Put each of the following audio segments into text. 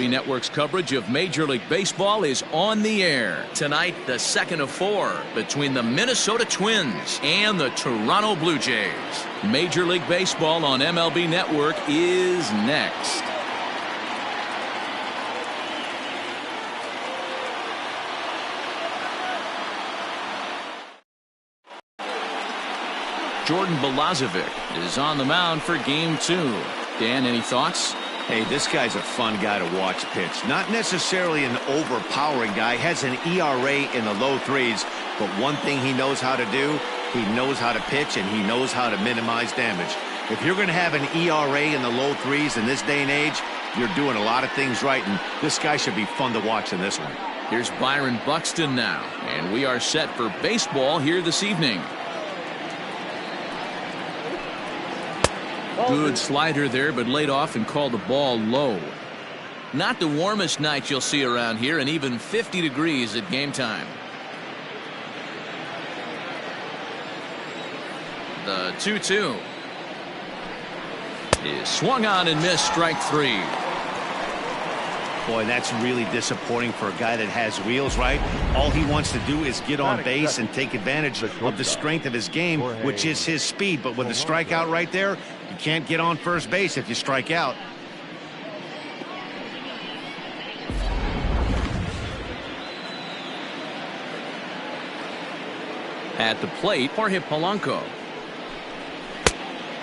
MLB Network's coverage of Major League Baseball is on the air. Tonight, the second of 4 between the Minnesota Twins and the Toronto Blue Jays. Major League Baseball on MLB Network is next. Jordan Balazovic is on the mound for Game 2. Dan, any thoughts? Hey, this guy's a fun guy to watch pitch. Not necessarily an overpowering guy. Has an ERA in the low 3s. But one thing he knows how to do, he knows how to pitch and he knows how to minimize damage. If you're going to have an ERA in the low 3s in this day and age, you're doing a lot of things right. And this guy should be fun to watch in this one. Here's Byron Buxton now. And we are set for baseball here this evening. Good slider there, but laid off and called the ball low. Not the warmest night you'll see around here, and even 50 degrees at game time. The 2-2 is swung on and missed, strike 3. Boy, that's really disappointing for a guy that has wheels, right? All he wants to do is get on base and take advantage of the strength of his game, which is his speed. But with the strikeout right there, you can't get on first base if you strike out. At the plate, Jorge Polanco.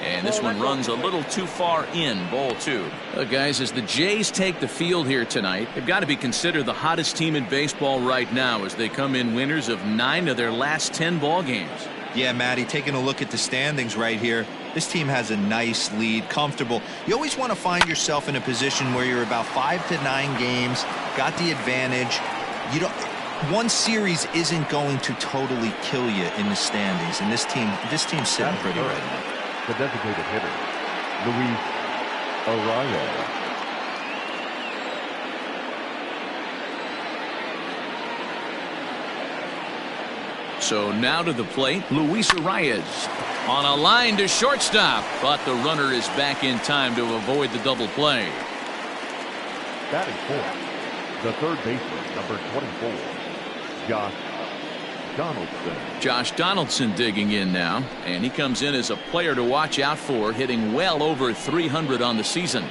And this one runs a little too far in, ball 2. Guys, as the Jays take the field here tonight, they've got to be considered the hottest team in baseball right now as they come in winners of 9 of their last 10 ball games. Yeah, Matty, taking a look at the standings right here, this team has a nice lead, comfortable. You always want to find yourself in a position where you're about 5 to 9 games, got the advantage. You don't. One series isn't going to totally kill you in the standings, and this team's sitting pretty right now. The designated hitter, Luis Arraez. So now to the plate, Luis Arraez on a line to shortstop, but the runner is back in time to avoid the double play. Batting fourth, the third baseman, number 24, Josh Donaldson. Josh Donaldson digging in now, and he comes in as a player to watch out for, hitting well over 300 on the season.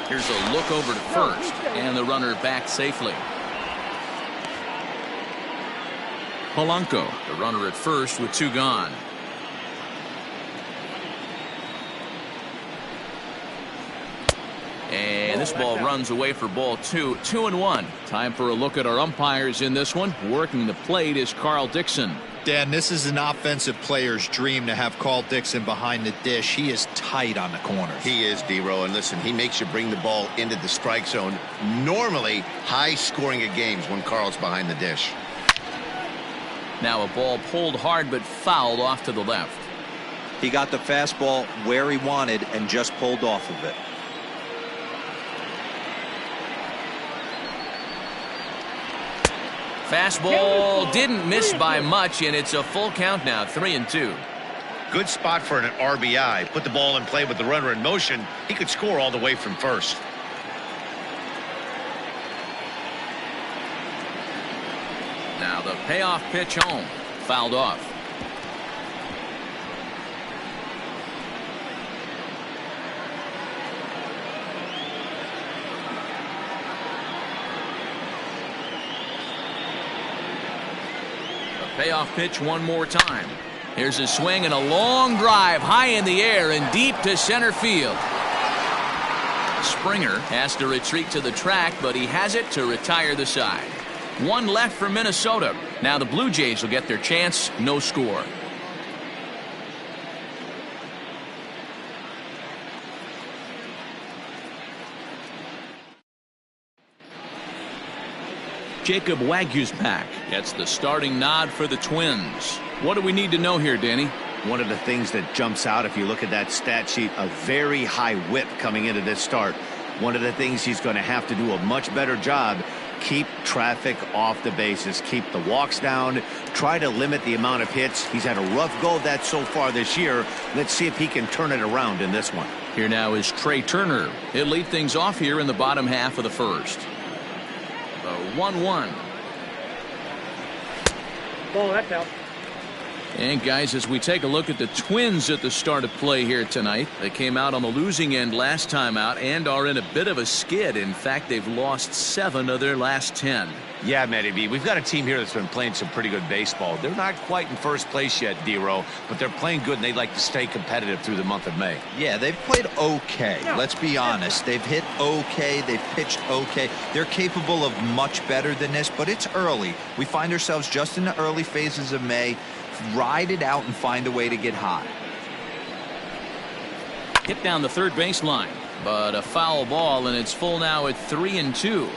Here's a look over to first, and the runner back safely. Polanco, the runner at first with 2 gone. And this ball runs away for ball 2. 2-1. Time for a look at our umpires in this one. Working the plate is Carl Dixon. Dan, this is an offensive player's dream to have Carl Dixon behind the dish. He is tight on the corners. He is, D-Row, and listen, he makes you bring the ball into the strike zone. Normally, high scoring of games when Carl's behind the dish. Now a ball pulled hard but fouled off to the left. He got the fastball where he wanted and just pulled off of it. Fastball didn't miss by much, and it's a full count now, 3-2. Good spot for an RBI. Put the ball in play with the runner in motion. He could score all the way from first. Now the payoff pitch home. Fouled off. The payoff pitch one more time. Here's a swing and a long drive high in the air and deep to center field. Springer has to retreat to the track, but he has it to retire the side. One left for Minnesota. Now the Blue Jays will get their chance. No score. Jacob Waguespack gets the starting nod for the Twins. What do we need to know here, Danny? One of the things that jumps out if you look at that stat sheet, a very high whip coming into this start. One of the things he's going to have to do a much better job, keep traffic off the bases, keep the walks down, try to limit the amount of hits. He's had a rough go of that so far this year. Let's see if he can turn it around in this one. Here now is Trey Turner. He'll lead things off here in the bottom half of the first. The 1-1. Ball, that's out. And guys, as we take a look at the Twins at the start of play here tonight, they came out on the losing end last time out and are in a bit of a skid. In fact, they've lost 7 of their last 10. Yeah, Matty B, we've got a team here that's been playing some pretty good baseball. They're not quite in first place yet, D-Row, but they're playing good and they'd like to stay competitive through the month of May. Yeah, they've played okay. Let's be honest. They've hit okay. They've pitched okay. They're capable of much better than this, but it's early. We find ourselves just in the early phases of May. Ride it out and find a way to get hot. Hit down the third baseline, but a foul ball, and it's full now at 3-2.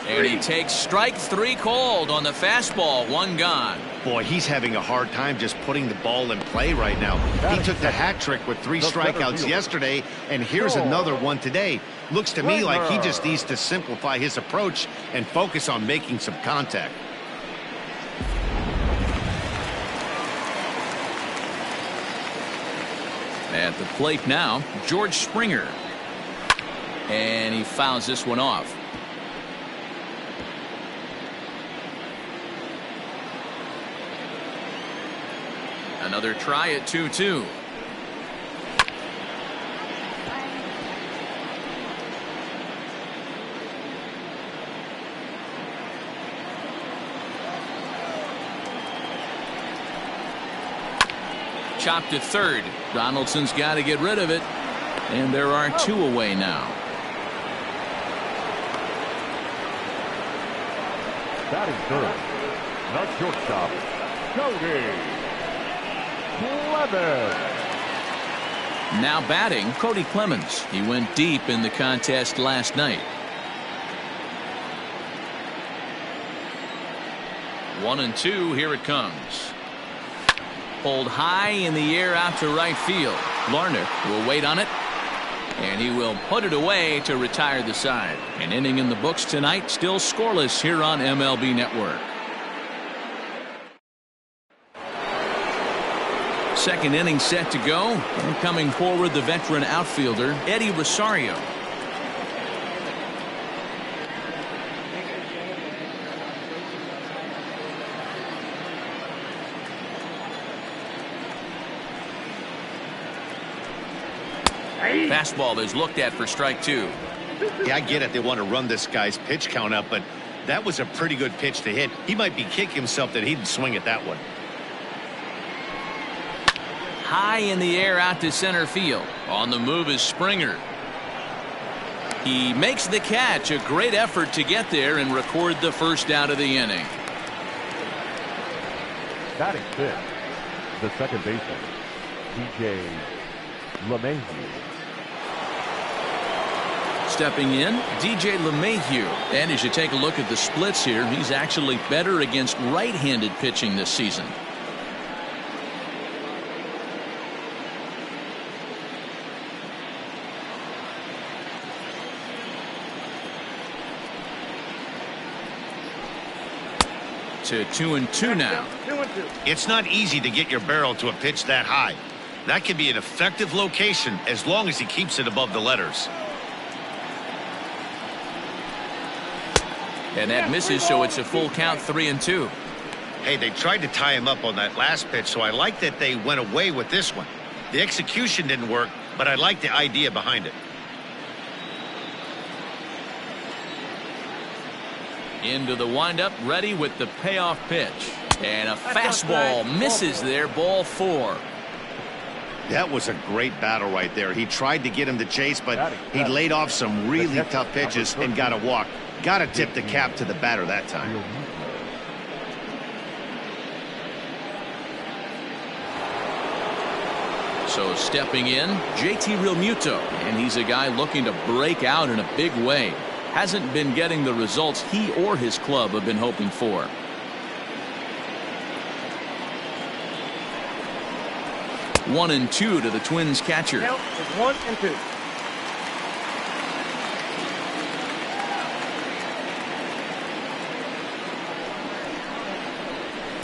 And he takes strike 3 called on the fastball. 1 gone. Boy, he's having a hard time just putting the ball in play right now. He took the hat trick with 3 strikeouts yesterday, and here's another one today. Looks to me like he just needs to simplify his approach and focus on making some contact. At the plate now, George Springer. And he fouls this one off. Another try at 2-2. Chopped to third. Donaldson's got to get rid of it. And there are 2 away now. Batting third, the shortstop, Cody Clemens. Now batting, Cody Clemens. He went deep in the contest last night. 1-2, here it comes. Pulled high in the air out to right field. Larner will wait on it, and he will put it away to retire the side. An inning in the books tonight, still scoreless here on MLB Network. Second inning set to go, and coming forward the veteran outfielder Eddie Rosario. Fastball is looked at for strike 2. Yeah, I get it. They want to run this guy's pitch count up, but that was a pretty good pitch to hit. He might be kicking himself that he didn't swing at that one. High in the air out to center field. On the move is Springer. He makes the catch. A great effort to get there and record the first out of the inning. Batting fifth, the second baseman, DJ LeMahieu. Stepping in, DJ LeMahieu. And as you take a look at the splits here, he's actually better against right-handed pitching this season. To 2-2 now. 2-2. It's not easy to get your barrel to a pitch that high. That can be an effective location as long as he keeps it above the letters. And that misses, so it's a full count, 3-2. Hey, they tried to tie him up on that last pitch, so I like that they went away with this one. The execution didn't work, but I like the idea behind it. Into the windup, ready with the payoff pitch. And a fastball misses there, ball 4. That was a great battle right there. He tried to get him to chase, but he laid off some really tough pitches and got a walk. Got to tip the cap to the batter that time. So stepping in, JT Realmuto, and he's a guy looking to break out in a big way. hasn't been getting the results he or his club have been hoping for. One and two to the Twins catcher. Count is 1-2.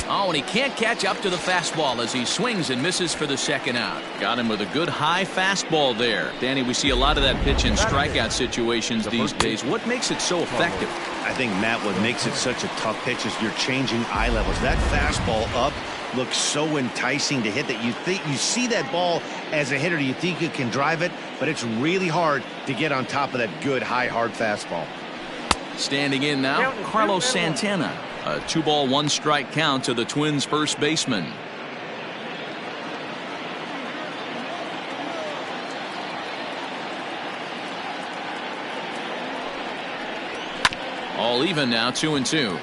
Oh, and he can't catch up to the fastball as he swings and misses for the second out. Got him with a good high fastball there. Danny, we see a lot of that pitch in strikeout situations these days. What makes it so effective? I think, Matt, what makes it such a tough pitch is you're changing eye levels. That fastball up looks so enticing to hit that you see that ball as a hitter, you think you can drive it, but it's really hard to get on top of that good high hard fastball. Standing in now, Carlos Santana. A 2-ball, 1-strike count to the Twins' first baseman. All even now, 2-2.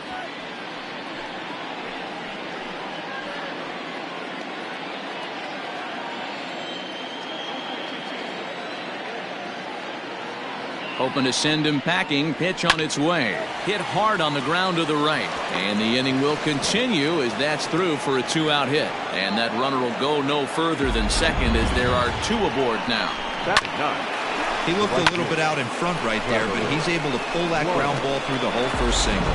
Hoping to send him packing. Pitch on its way. Hit hard on the ground to the right. And the inning will continue as that's through for a 2-out hit. And that runner will go no further than second as there are 2 aboard now. Batting ninth. He looked a little bit out in front right there, but he's able to pull that ground ball through the hole for a single.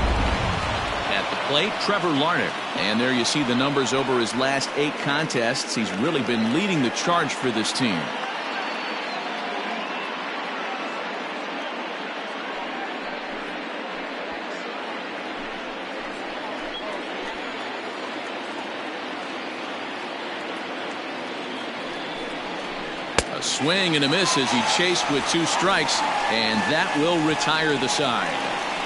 At the plate, Trevor Larnach. And there you see the numbers over his last 8 contests. He's really been leading the charge for this team. A swing and a miss as he chased with 2 strikes, and that will retire the side.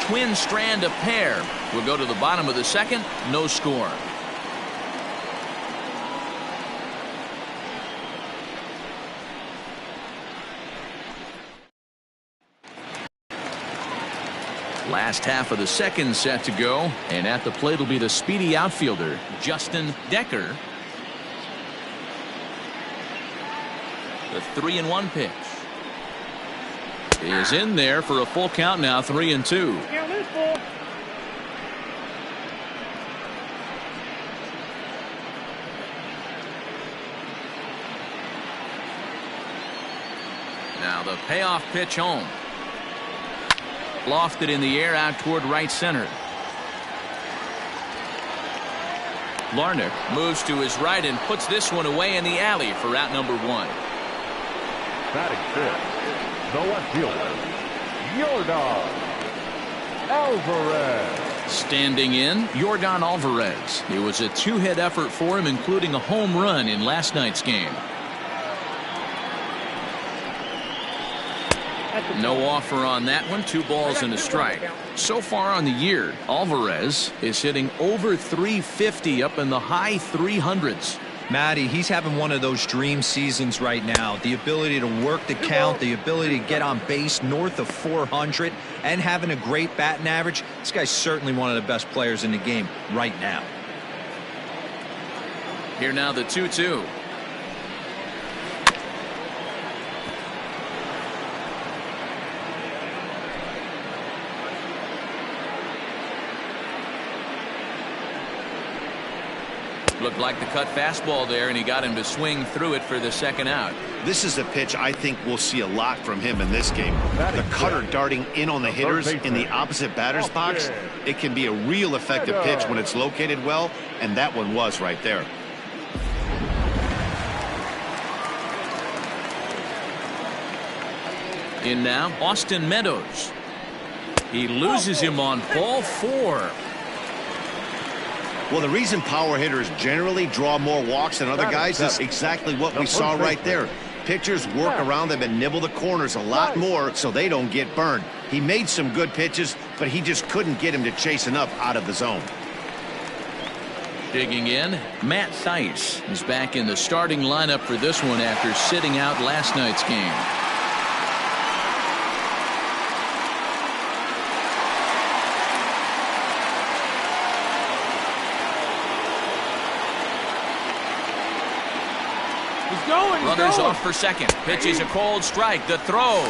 Twins strand a pair. We'll go to the bottom of the second. No score. Last half of the second set to go, and at the plate will be the speedy outfielder, Justin Decker. The 3-1 pitch is in there for a full count now, 3-2. Now the payoff pitch home. Lofted in the air out toward right center. Larnach moves to his right and puts this one away in the alley for out number 1. Batting fifth, the left fielder, Yordan Alvarez. Standing in, Yordan Alvarez. It was a 2-hit effort for him, including a home run in last night's game. No offer on that one. 2 balls and a strike. So far on the year, Alvarez is hitting over .350, up in the high 300s. Matty, he's having one of those dream seasons right now. The ability to work the count, the ability to get on base north of 400, and having a great batting average. This guy's certainly one of the best players in the game right now. Here now the 2-2. Looked like the cut fastball there, and he got him to swing through it for the second out. This is a pitch I think we'll see a lot from him in this game. The cutter darting in on the hitters in the opposite batter's box. It can be a real effective pitch when it's located well, and that one was right there. In now, Austin Meadows. He loses him on ball 4. Well, the reason power hitters generally draw more walks than other guys is exactly what we saw right there. Pitchers work around them and nibble the corners a lot more so they don't get burned. He made some good pitches, but he just couldn't get him to chase enough out of the zone. Digging in, Matt Thaiss is back in the starting lineup for this one after sitting out last night's game. Runners off for second. Pitch is a cold strike. The throw.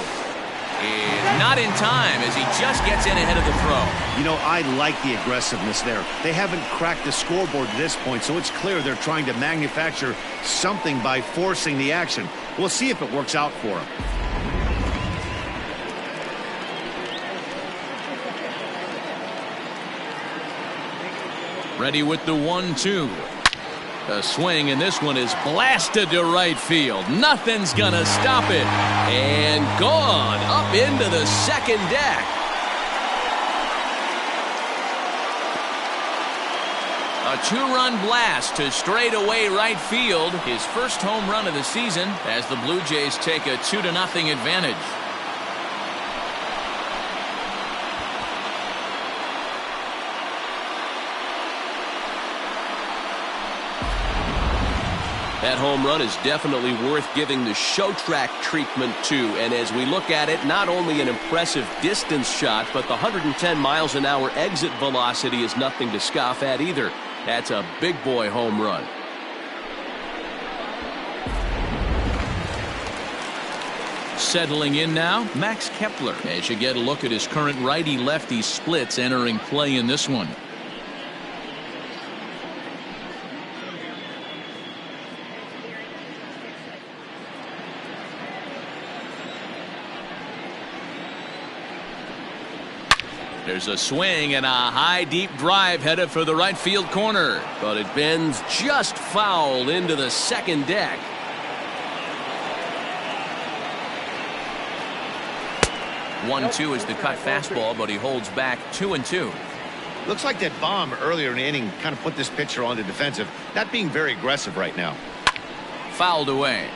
And not in time as he just gets in ahead of the throw. You know, I like the aggressiveness there. They haven't cracked the scoreboard at this point, so it's clear they're trying to manufacture something by forcing the action. We'll see if it works out for them. Ready with the 1-2. A swing, and this one is blasted to right field. Nothing's gonna stop it. And gone up into the second deck. A two-run blast to straightaway right field. His first home run of the season as the Blue Jays take a 2-0 advantage. That home run is definitely worth giving the show track treatment to. And as we look at it, not only an impressive distance shot, but the 110 miles an hour exit velocity is nothing to scoff at either. That's a big boy home run. Settling in now, Max Kepler, as you get a look at his current righty-lefty splits entering play in this one. There's a swing and a high deep drive headed for the right field corner. But it bends just foul into the second deck. One-two is the cut fastball, but he holds back 2-2. Looks like that bomb earlier in the inning kind of put this pitcher on the defensive. Not being very aggressive right now. Fouled away.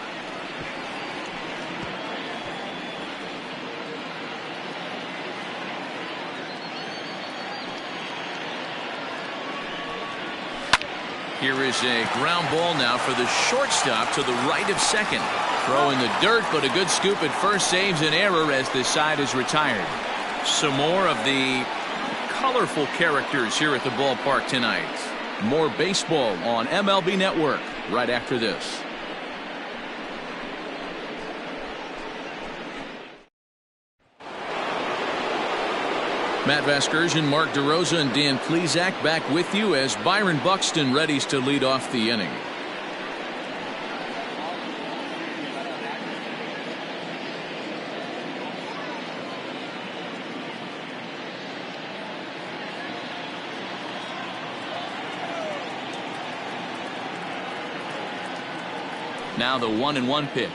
Here is a ground ball now for the shortstop to the right of second. Throw in the dirt, but a good scoop at first saves an error as this side is retired. Some more of the colorful characters here at the ballpark tonight. More baseball on MLB Network right after this. Matt Vasgersian, Mark DeRosa, and Dan Plesac back with you as Byron Buxton readies to lead off the inning. Now the 1-1 pitch.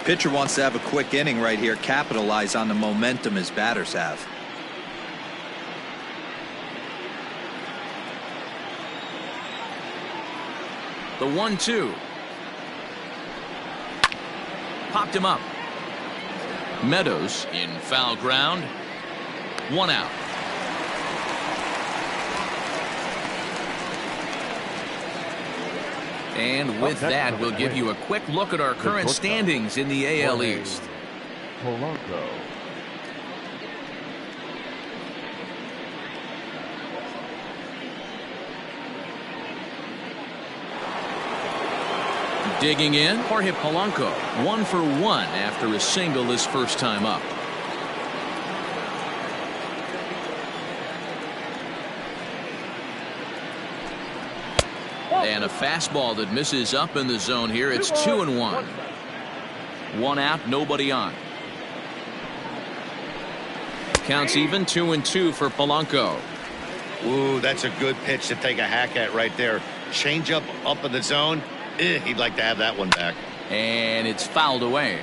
Pitcher wants to have a quick inning right here, capitalize on the momentum his batters have. The 1-2. Popped him up. Meadows in foul ground. One out. And with that, we'll give you a quick look at our current standings in the AL East. Polanco. Digging in, Jorge Polanco, 1 for 1 after a single his first time up. And a fastball that misses up in the zone here. It's 2-1. One out, nobody on. Counts even, 2-2 for Polanco. Ooh, that's a good pitch to take a hack at right there. Change up in the zone. He'd like to have that one back. And it's fouled away.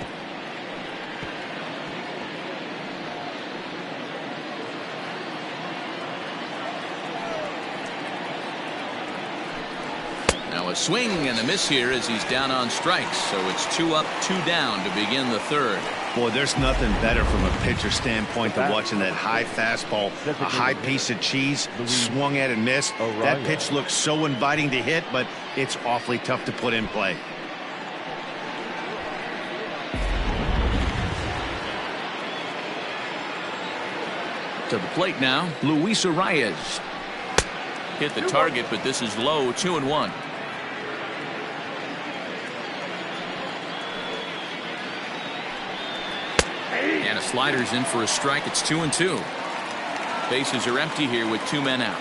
Now a swing and a miss here as he's down on strikes. So it's 2 up, 2 down to begin the third. Boy, there's nothing better from a pitcher standpoint than watching that high fastball, a high piece of cheese, swung at and missed. That pitch looks so inviting to hit, but it's awfully tough to put in play. To the plate now, Luis Arias. Hit the target, but this is low, 2-1. And a slider's in for a strike. It's 2-2. Bases are empty here with 2 men out.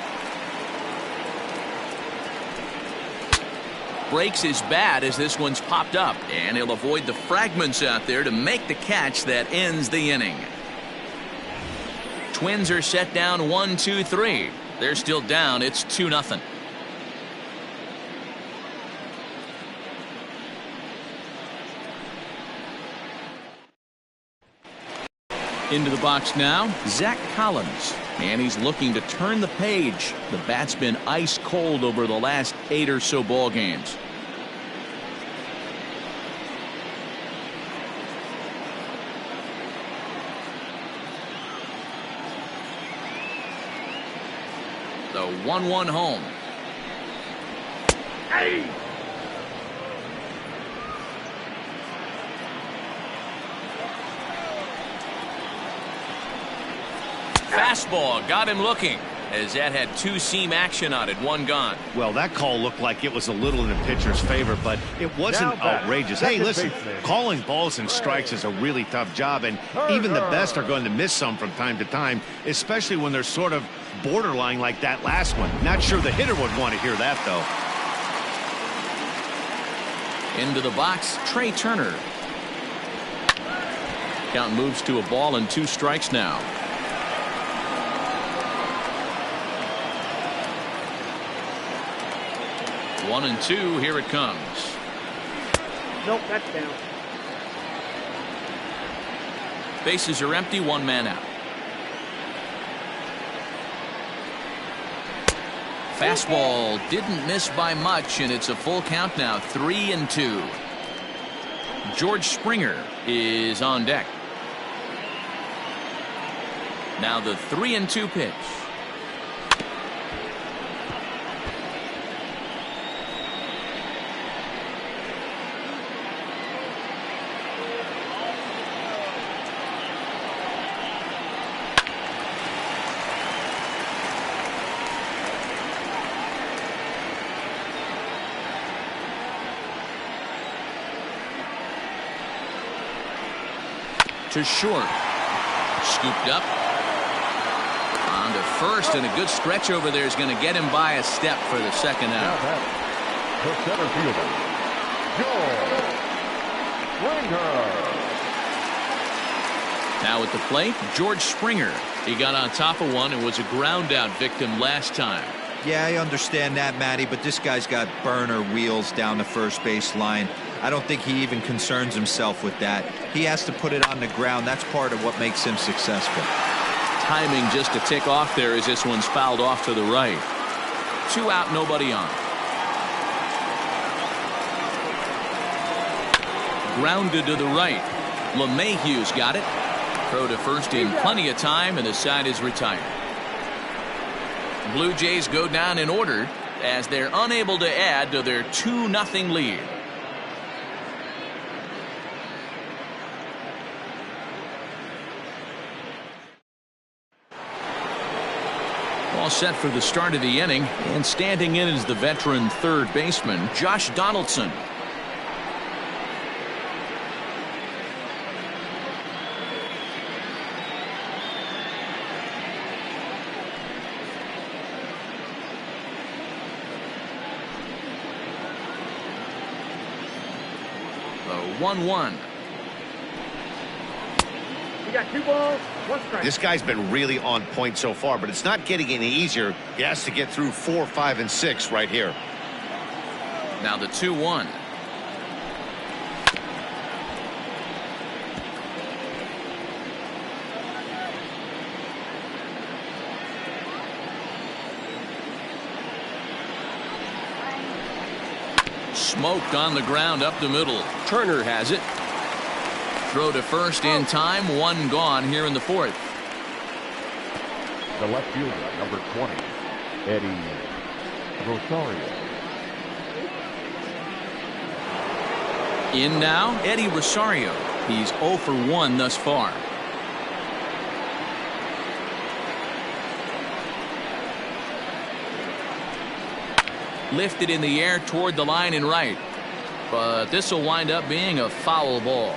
Breaks his bat as this one's popped up, and he'll avoid the fragments out there to make the catch that ends the inning. Twins are set down 1-2-3. They're still down. It's 2-0. Into the box now, Zach Collins, and he's looking to turn the page. The bat's been ice cold over the last 8 or so ball games. The 1-1 home. Hey! Fastball got him looking, as that had 2-seam action on it, 1 gone. Well, that call looked like it was a little in the pitcher's favor, but it wasn't outrageous. Hey, listen, calling balls and strikes is a really tough job, and even the best are going to miss some from time to time, especially when they're sort of borderline like that last one. Not sure the hitter would want to hear that, though. Into the box, Trey Turner. Count moves to a ball and 2 strikes now. 1-2, here it comes. Nope, that's down. Bases are empty, 1 man out. Fastball didn't miss by much, and it's a full count now, 3-2. George Springer is on deck. Now the 3-2 pitch. To short. Scooped up. On to first, and a good stretch over there is going to get him by a step for the second out. The center fielder, George Springer. Now at the plate, George Springer. He got on top of one and was a ground out victim last time. Yeah, I understand that, Matty, but this guy's got burner wheels down the first base line. I don't think he even concerns himself with that. He has to put it on the ground. That's part of what makes him successful. Timing just to tick off there as this one's fouled off to the right. 2 out, nobody on. Grounded to the right. LeMahieu's got it. Throw to first in plenty of time, and the side is retired. Blue Jays go down in order as they're unable to add to their 2-0 lead. All set for the start of the inning, and standing in is the veteran third baseman, Josh Donaldson. The 1-1. We got 2 balls, 1 strike. This guy's been really on point so far, but it's not getting any easier. He has to get through 4, 5, and 6 right here. Now the 2-1. Smoked on the ground up the middle. Turner has it. Throw to first in time. 1 gone here in the 4th. The left fielder, number 20, Eddie Rosario. In now, Eddie Rosario. He's 0 for 1 thus far. Lifted in the air toward the line and right. But this will wind up being a foul ball.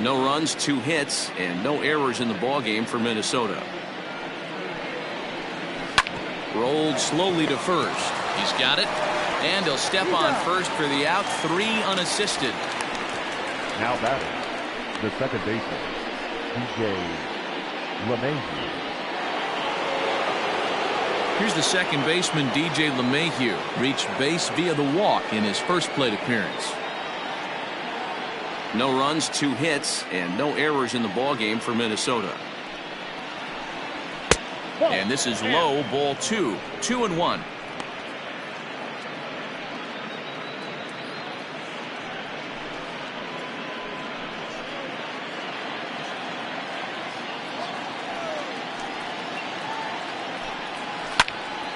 No runs, 2 hits, and no errors in the ballgame for Minnesota. Rolled slowly to first. He's got it. And he'll step on first for the out. 3 unassisted. Now batting, the second baseman, DJ LeMahieu. Here's the second baseman, DJ LeMahieu. Reached base via the walk in his first plate appearance. No runs, 2 hits, and no errors in the ballgame for Minnesota. And this is low, ball 2. 2-1.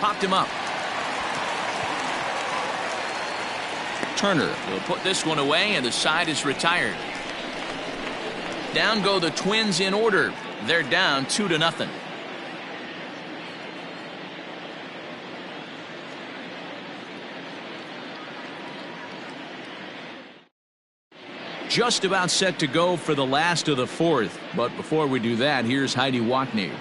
Popped him up. Turner will put this one away, and the side is retired. Down go the Twins in order. They're down 2-0. Just about set to go for the last of the fourth. But before we do that, here's Heidi Watney.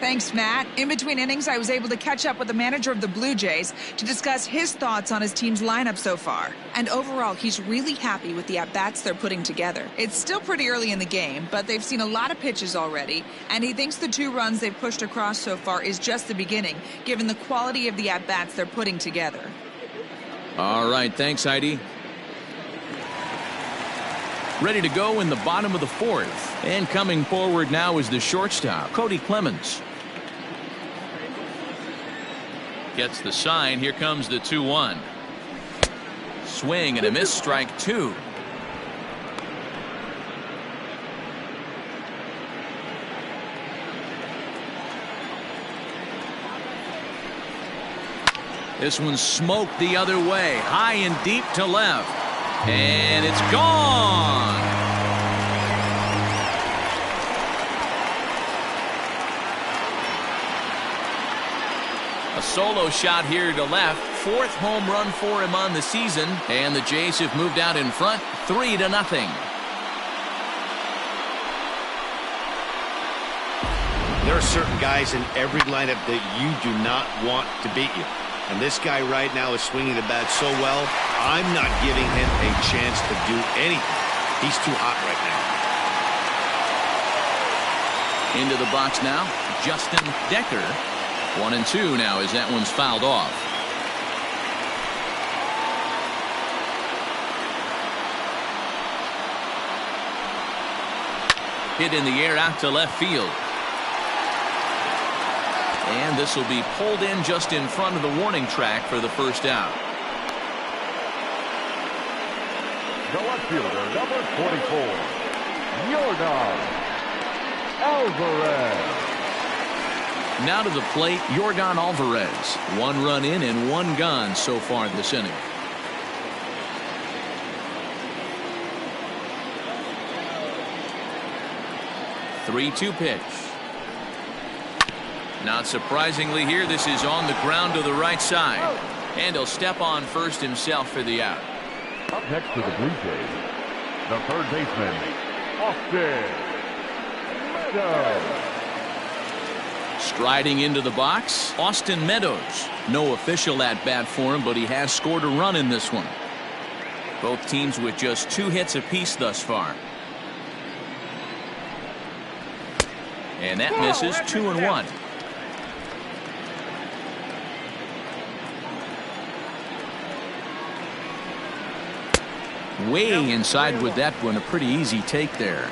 Thanks, Matt. In between innings, I was able to catch up with the manager of the Blue Jays to discuss his thoughts on his team's lineup so far. And overall, he's really happy with the at-bats they're putting together. It's still pretty early in the game, but they've seen a lot of pitches already, and he thinks the 2 runs they've pushed across so far is just the beginning, given the quality of the at-bats they're putting together. All right, thanks, Heidi. Ready to go in the bottom of the fourth. And coming forward now is the shortstop, Cody Clemens. Gets the sign. Here comes the 2-1. Swing and a miss, strike 2. This one smoked the other way, high and deep to left. And it's gone. A solo shot here to left. 4th home run for him on the season. And the Jays have moved out in front 3-0. There are certain guys in every lineup that you do not want to beat you. And this guy right now is swinging the bat so well, I'm not giving him a chance to do anything. He's too hot right now. Into the box now, Justin Decker. 1-2 now as that one's fouled off. Hit in the air out to left field. And this will be pulled in just in front of the warning track for the first out. The left fielder, number 44, Yordan Alvarez. Now to the plate, Yordan Alvarez. 1 run in and 1 gone so far this inning. Three-two pitch. Not surprisingly here, this is on the ground to the right side. And he'll step on first himself for the out. Up next to the Blue Jays, the third baseman, Austin Meadows. Striding into the box, Austin Meadows. No official at-bat for him, but he has scored a run in this one. Both teams with just 2 hits apiece thus far. And that misses. 2-1. Way inside with that one. A pretty easy take there.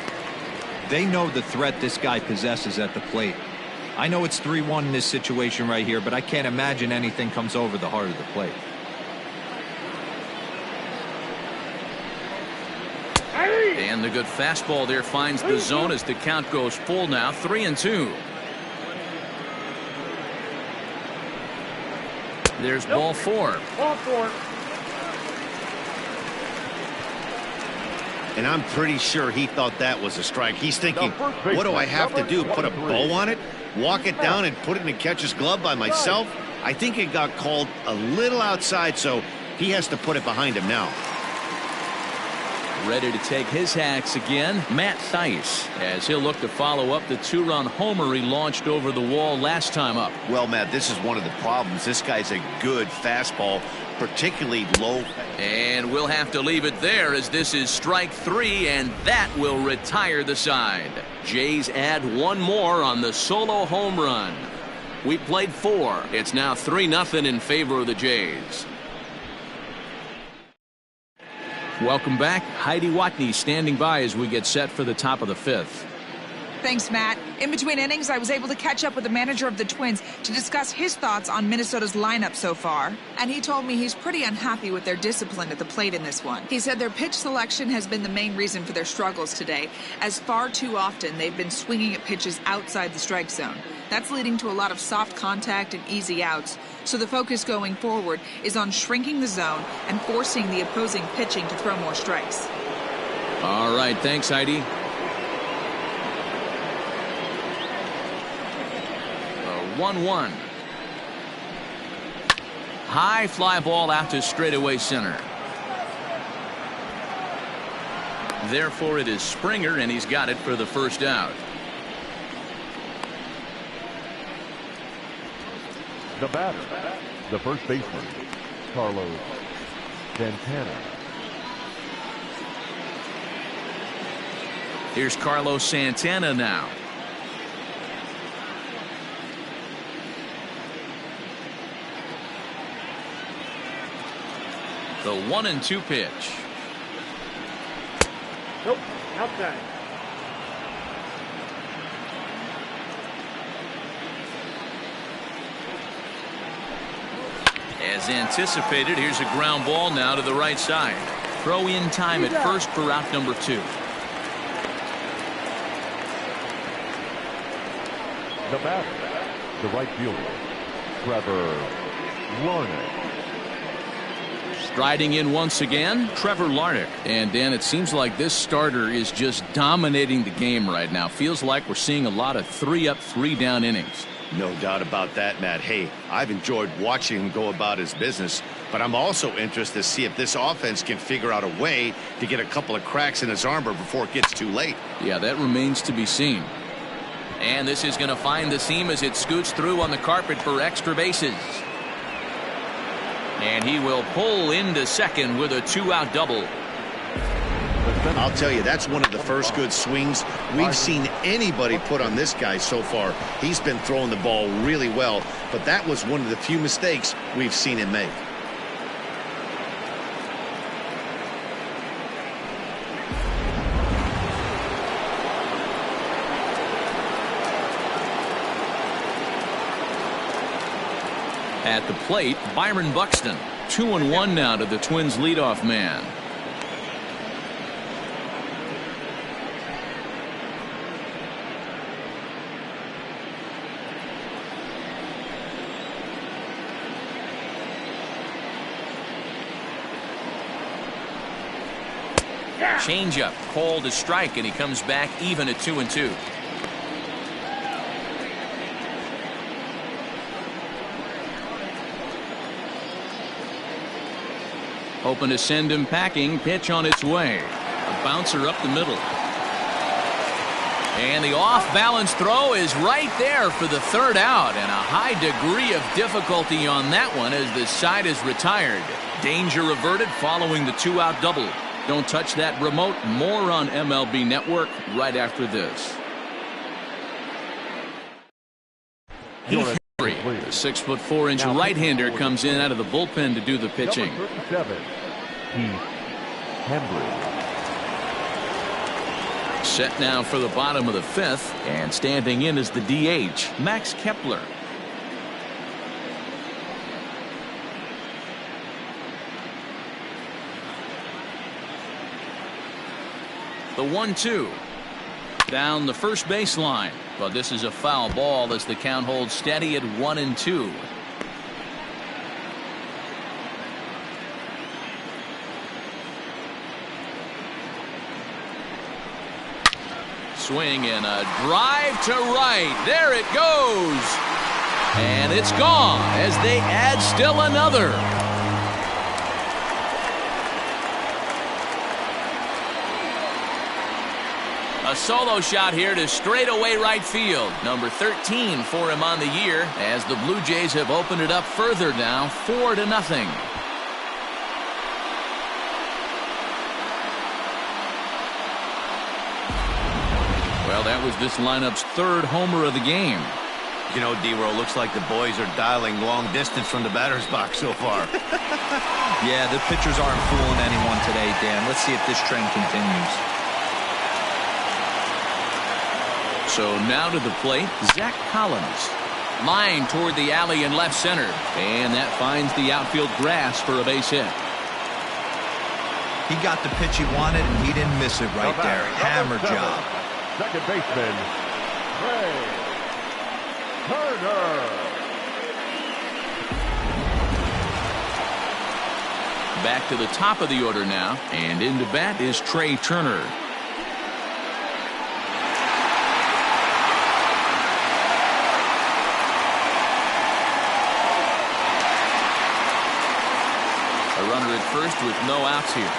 They know the threat this guy possesses at the plate. I know it's 3-1 in this situation right here, but I can't imagine anything comes over the heart of the plate. And the good fastball there finds the zone as the count goes full now. 3-2. There's ball 4. Ball 4. And I'm pretty sure he thought that was a strike. He's thinking, what do I have to do? Put a bow on it? Walk it down and put it in the catcher's glove by myself? I think it got called a little outside, so he has to put it behind him now. Ready to take his hacks again, Matt Thaiss, as he'll look to follow up the 2-run homer he launched over the wall last time up. Well, Matt, this is one of the problems. This guy's a good fastball, particularly low. And we'll have to leave it there as this is strike 3, and that will retire the side. Jays add one more on the solo home run. We played 4. It's now 3-0 in favor of the Jays. Welcome back. Heidi Watney standing by as we get set for the top of the 5th. Thanks, Matt. In between innings, I was able to catch up with the manager of the Twins to discuss his thoughts on Minnesota's lineup so far. And he told me he's pretty unhappy with their discipline at the plate in this one. He said their pitch selection has been the main reason for their struggles today, as far too often they've been swinging at pitches outside the strike zone. That's leading to a lot of soft contact and easy outs. So the focus going forward is on shrinking the zone and forcing the opposing pitching to throw more strikes. All right, thanks, Heidi. 1-1. High fly ball out to straightaway center. Therefore, it is Springer, and he's got it for the first out. The batter, the first baseman, Carlos Santana. Here's Carlos Santana now. The 1-2 pitch. Nope, outside. As anticipated, here's a ground ball now to the right side. Throw in time at first for out number 2. The batter, the right fielder, Trevor Larnach. Striding in once again, Trevor Larnach. And Dan, it seems like this starter is just dominating the game right now. Feels like we're seeing a lot of 3-up, 3-down innings. No doubt about that, Matt. Hey, I've enjoyed watching him go about his business, but I'm also interested to see if this offense can figure out a way to get a couple of cracks in his armor before it gets too late. Yeah, that remains to be seen. And this is going to find the seam as it scoots through on the carpet for extra bases. And he will pull into second with a 2-out double. I'll tell you, that's one of the first good swings we've seen anybody put on this guy so far. He's been throwing the ball really well, but that was one of the few mistakes we've seen him make. At the plate, Byron Buxton. 2-1 now to the Twins' leadoff man. Changeup called a strike, and he comes back even at 2-2. Hoping to send him packing. Pitch on its way. A bouncer up the middle. And the off-balance throw is right there for the 3rd out, and a high degree of difficulty on that one as the side is retired. Danger averted following the 2-out double. Don't touch that remote. More on MLB Network right after this. Heath Henry, the 6'4" right-hander, comes in out of the bullpen to do the pitching. Number 37, Heath Henry. Set now for the bottom of the 5th, and standing in is the DH, Max Kepler. The 1-2. Down the first baseline, but this is a foul ball as the count holds steady at 1-2. Swing and a drive to right. There it goes. And it's gone as they add still another. A solo shot here to straightaway right field. Number 13 for him on the year as the Blue Jays have opened it up further now, 4-0. Well, that was this lineup's third homer of the game. You know, D-Roll, looks like the boys are dialing long distance from the batter's box so far. Yeah, the pitchers aren't fooling anyone today, Dan. Let's see if this trend continues. So now to the plate, Zach Collins. Line toward the alley in left center. And that finds the outfield grass for a base hit. He got the pitch he wanted, and he didn't miss it right there. Hammer job. Second baseman, Trey Turner. Back to the top of the order now, and into bat is Trey Turner. A runner at first with no outs here.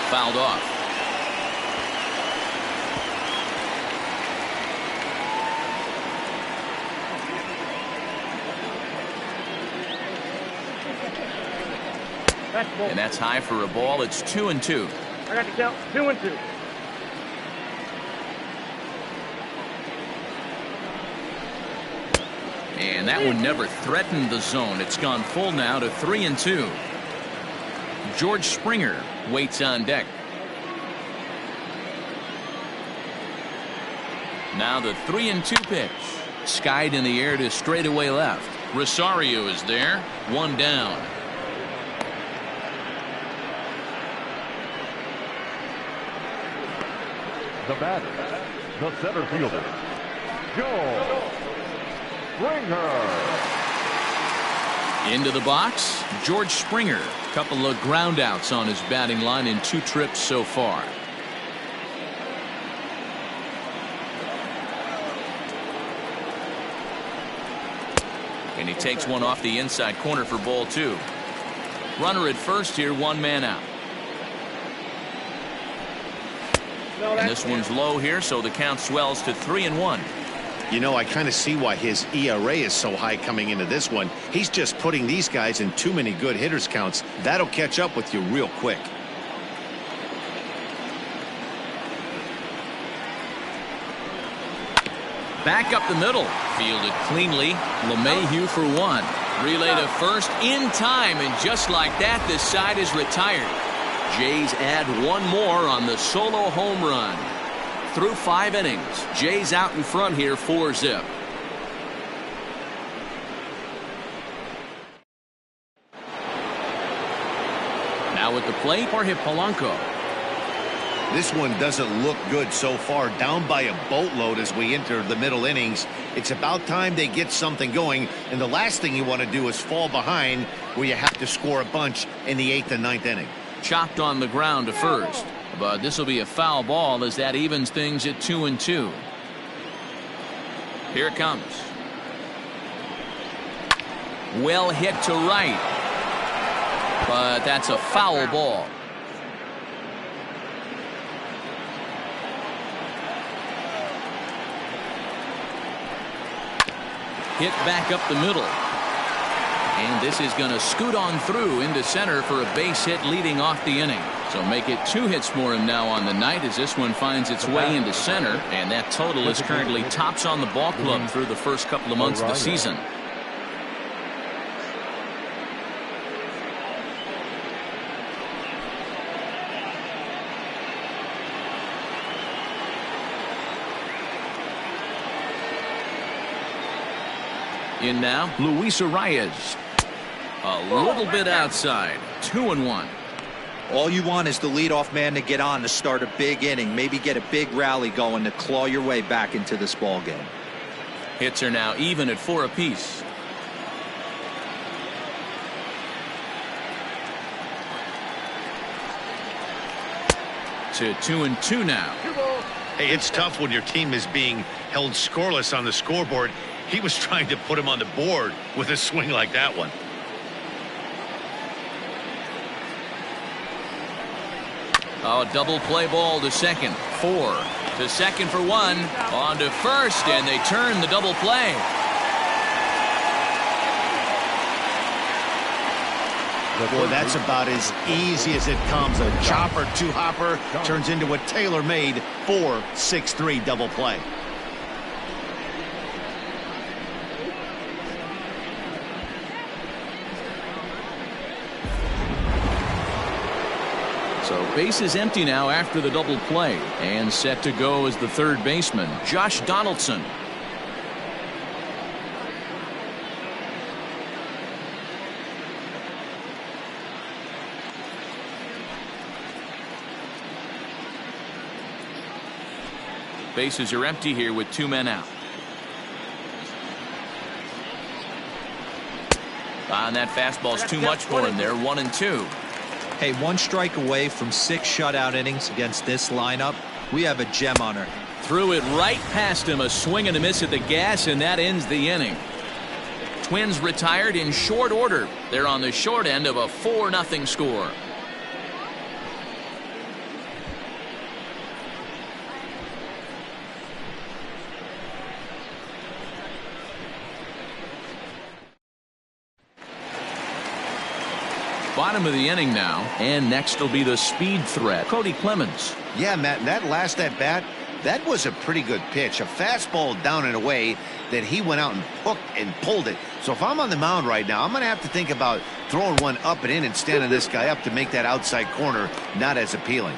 Fouled off. And that's high for a ball. It's 2-2. I got the count. 2-2. And that one never threatened the zone. It's gone full now to 3-2. George Springer waits on deck. Now the 3-2 pitch. Skied in the air to straightaway left. Rosario is there. One down. The batter, the center fielder, Joe Springer. Into the box, George Springer. Couple of ground outs on his batting line in 2 trips so far. And he takes one off the inside corner for ball 2. Runner at first here, 1 man out. And this one's low here, so the count swells to 3-1. You know, I kind of see why his ERA is so high coming into this one. He's just putting these guys in too many good hitters counts. That'll catch up with you real quick. Back up the middle. Fielded cleanly. LeMahieu for 1. Relay to first in time, and just like that, this side is retired. Jays add 1 more on the solo home run. Through 5 innings, Jays out in front here, 4-0. Now at the plate, Jorge Polanco. This one doesn't look good so far. Down by a boatload as we enter the middle innings. It's about time they get something going, and the last thing you want to do is fall behind where you have to score a bunch in the 8th and 9th inning. Chopped on the ground to first, but this will be a foul ball as that evens things at 2-2. Here it comes. Well hit to right, but that's a foul ball. Hit back up the middle. And this is going to scoot on through into center for a base hit leading off the inning. So make it 2 hits for him now on the night as this one finds its way into center. And that total is currently tops on the ball club through the first couple of months of the season. In now, Luis Arias. A little bit outside. 2-1. All you want is the leadoff man to get on to start a big inning. Maybe get a big rally going to claw your way back into this ball game. Hits are now even at 4 apiece. To 2-2 now. Hey, it's tough when your team is being held scoreless on the scoreboard. He was trying to put him on the board with a swing like that one. Oh, double play ball to second. 4 to second for 1. On to first, and they turn the double play. Boy, that's about as easy as it comes. A chopper, two-hopper turns into a tailor-made 4-6-3 double play. So base is empty now after the double play. And set to go is the third baseman, Josh Donaldson. Bases are empty here with 2 men out. And that fastball's too much for him there. 1-2. Hey, 1 strike away from 6 shutout innings against this lineup. We have a gem on her. Threw it right past him. A swing and a miss at the gas, and that ends the inning. Twins retired in short order. They're on the short end of a 4-0 score. Bottom of the inning now, and next will be the speed threat, Cody Clemens. Yeah, Matt, that last at-bat, that was a pretty good pitch. A fastball down and away that he went out and hooked and pulled it. So if I'm on the mound right now, I'm going to have to think about throwing one up and in and standing this guy up to make that outside corner not as appealing.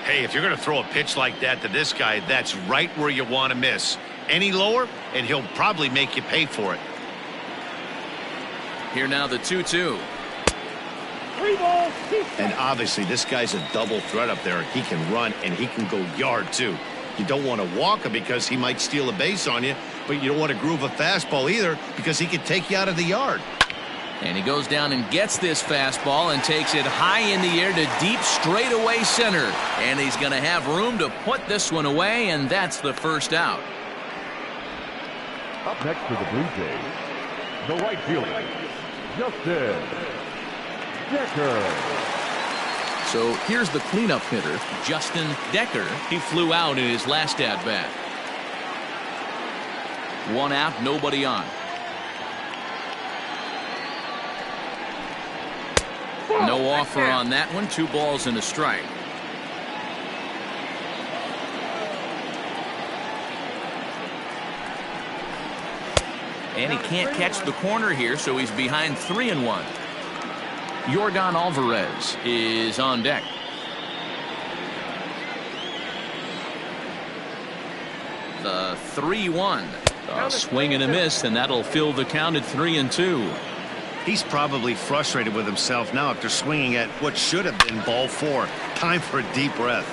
Hey, if you're going to throw a pitch like that to this guy, that's right where you want to miss. Any lower, and he'll probably make you pay for it. Here now the 2-2. And obviously this guy's a double threat up there. He can run and he can go yard too. You don't want to walk him because he might steal a base on you, but you don't want to groove a fastball either because he could take you out of the yard. And he goes down and gets this fastball and takes it high in the air to deep straightaway center. And he's going to have room to put this one away, and that's the first out. Up next for the Blue Jays, the right fielder, Justin Decker. So here's the cleanup hitter, Justin Decker. He flew out in his last at-bat. 1 out, nobody on. No offer on that one. 2 balls and a strike. And he can't catch the corner here, so he's behind 3-1. Yordan Alvarez is on deck. The 3-1. A swing and a miss, and that'll fill the count at 3-2. He's probably frustrated with himself now after swinging at what should have been ball 4. Time for a deep breath.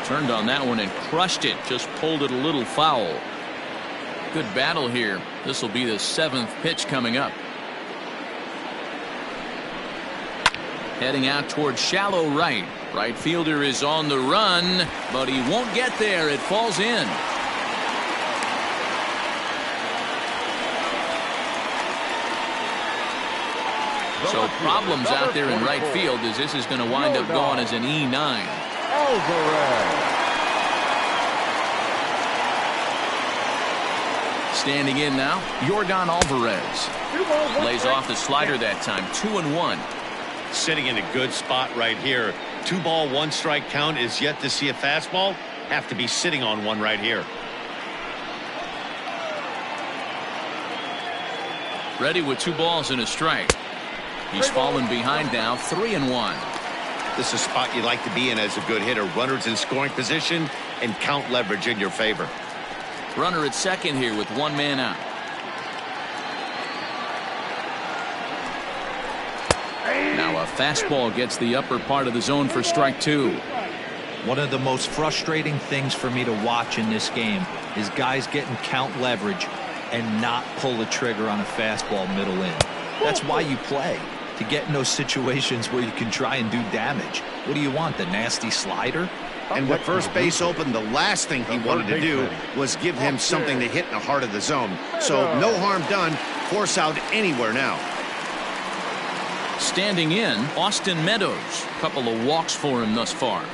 Turned on that one and crushed it. Just pulled it a little foul. Good battle here. This will be the 7th pitch coming up. Heading out towards shallow right. Right fielder is on the run, but he won't get there. It falls in. So problems out there in right field as this is going to wind up going as an E9. Alvarez. Standing in now, Yordan Alvarez. Lays off the slider that time. 2-1. Sitting in a good spot right here. 2 ball, 1 strike count is yet to see a fastball. Have to be sitting on one right here. Ready with 2 balls and a strike. He's fallen behind now. 3-1. This is a spot you'd like to be in as a good hitter. Runners in scoring position and count leverage in your favor. Runner at second here with 1 man out. Now a fastball gets the upper part of the zone for strike 2. One of the most frustrating things for me to watch in this game is guys getting count leverage and not pull the trigger on a fastball middle in. That's why you play, to get in those situations where you can try and do damage. What do you want, the nasty slider? And with first base open, the last thing he wanted to do was give him something to hit in the heart of the zone. So no harm done. Force out anywhere now. Standing in, Austin Meadows. A couple of walks for him thus far.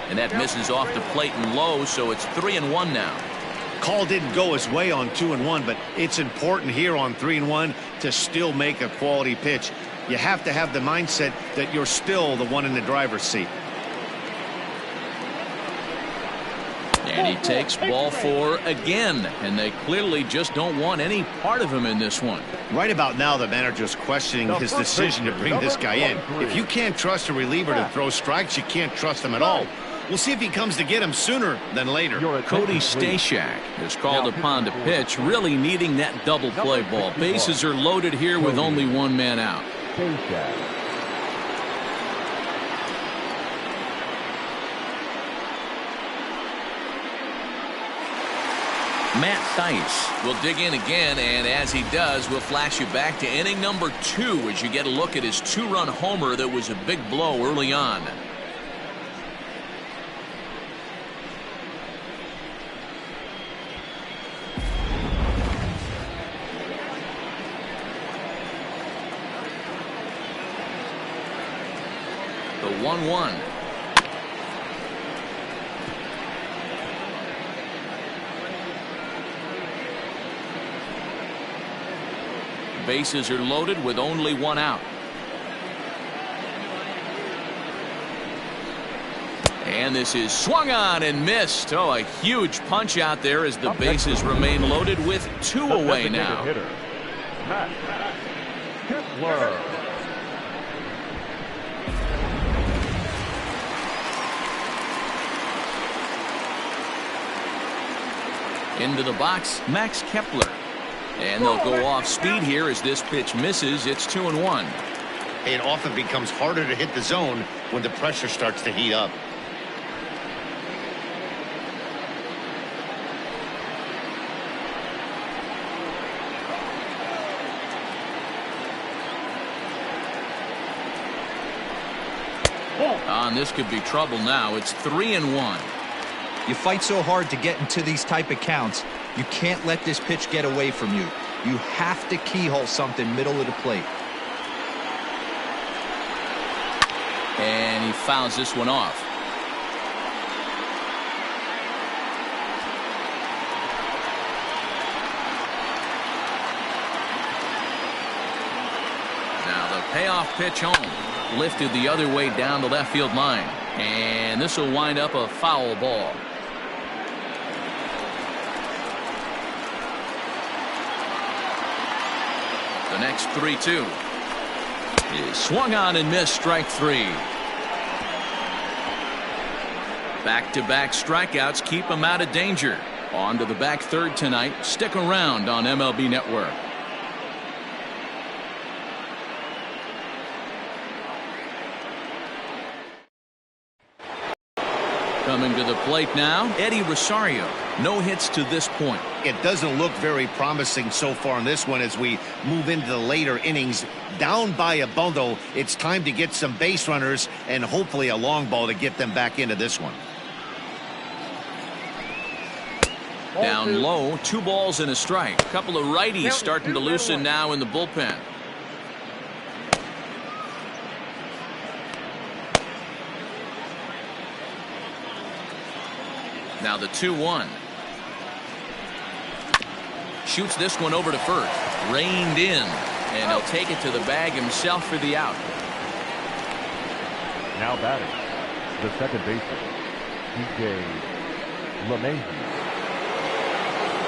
And that misses off the plate and low, so it's 3-1 now. Call didn't go his way on 2-1, but it's important here on 3-1 to still make a quality pitch. You have to have the mindset that you're still the one in the driver's seat. And he takes ball 4 again, and they clearly just don't want any part of him in this one. Right about now, the manager's questioning his decision to bring this guy in. If you can't trust a reliever to throw strikes, you can't trust him at all. We'll see if he comes to get him sooner than later. Cody Stashak is called upon to pitch, really needing that double play ball. Bases are loaded here with only one man out. Matt Thaiss will dig in again, and as he does, we'll flash you back to inning number 2 as you get a look at his 2-run homer that was a big blow early on. The 1-1. Bases are loaded with only one out. And this is swung on and missed. Oh, a huge punch out there as the bases remain loaded with 2 away now. Hitter, Matt Kepler. Into the box, Max Kepler. And they'll go off speed here as this pitch misses. It's 2-1. It often becomes harder to hit the zone when the pressure starts to heat up. And this could be trouble now. It's 3-1. You fight so hard to get into these type of counts. You can't let this pitch get away from you. You have to keyhole something middle of the plate. And he fouls this one off. Now the payoff pitch home. Lifted the other way down the left field line. And this will wind up a foul ball. The next 3-2 is swung on and missed, strike 3. Back-to-back strikeouts keep him out of danger. On to the back third tonight. Stick around on MLB Network. Coming to the plate now, Eddie Rosario. No hits to this point. It doesn't look very promising so far in this one as we move into the later innings. Down by a bundle, it's time to get some base runners and hopefully a long ball to get them back into this one. Down low, 2 balls and a strike. A couple of righties starting to loosen now in the bullpen. Now the 2-1. Shoots this one over to first. Reined in. And he'll take it to the bag himself for the out. Now batting, the second baseman, DJ LeMahieu.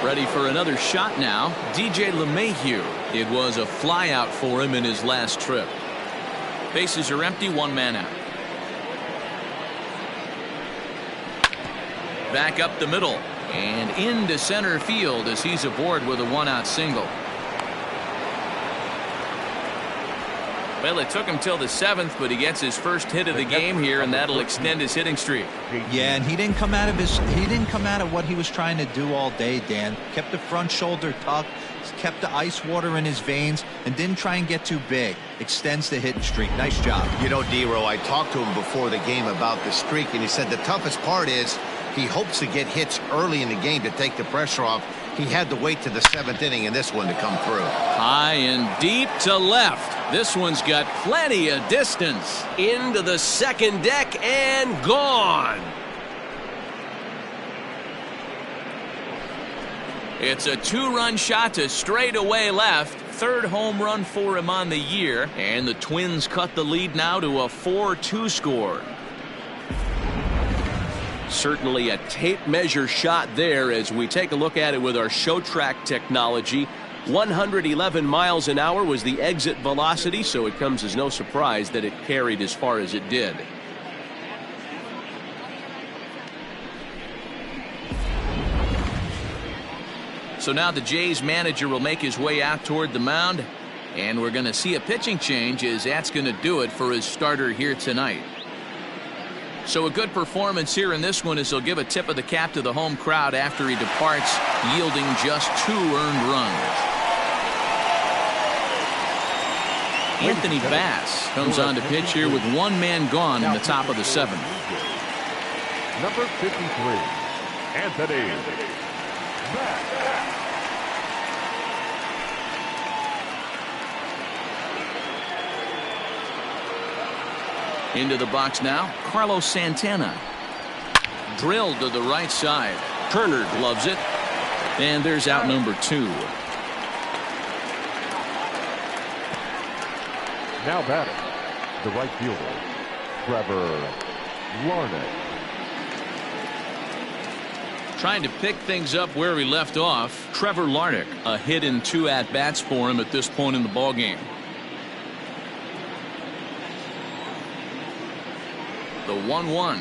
Ready for another shot now, DJ LeMahieu. It was a fly out for him in his last trip. Bases are empty, 1 man out. Back up the middle and into center field as he's aboard with a 1-out single. Well, it took him till the 7th, but he gets his first hit of the game here, and that'll extend his hitting streak. Yeah, and he didn't come out of what he was trying to do all day, Dan. Kept the front shoulder tucked, kept the ice water in his veins, and didn't try and get too big. Extends the hitting streak. Nice job. You know, D-Row, I talked to him before the game about the streak, and he said the toughest part is He hopes to get hits early in the game to take the pressure off. He had to wait to the 7th inning in this one to come through. High and deep to left. This one's got plenty of distance. Into the second deck and gone. It's a 2-run shot to straightaway left. 3rd home run for him on the year. And the Twins cut the lead now to a 4-2 score. Certainly a tape measure shot there as we take a look at it with our show track technology. 111 miles an hour was the exit velocity, so it comes as no surprise that it carried as far as it did. So now the Jays manager will make his way out toward the mound, and we're going to see a pitching change as that's going to do it for his starter here tonight. So a good performance here in this one as he'll give a tip of the cap to the home crowd after he departs, yielding just 2 earned runs. Anthony Bass comes on to pitch here with 1 man gone in the top of the 7th. Number 53, Anthony Bass. Into the box now, Carlos Santana. Drilled to the right side. Turner gloves it. And there's out number 2. Now batting, the right fielder, Trevor Larnach. Trying to pick things up where he left off. Trevor Larnach, a hit in 2 at-bats for him at this point in the ballgame. The 1-1.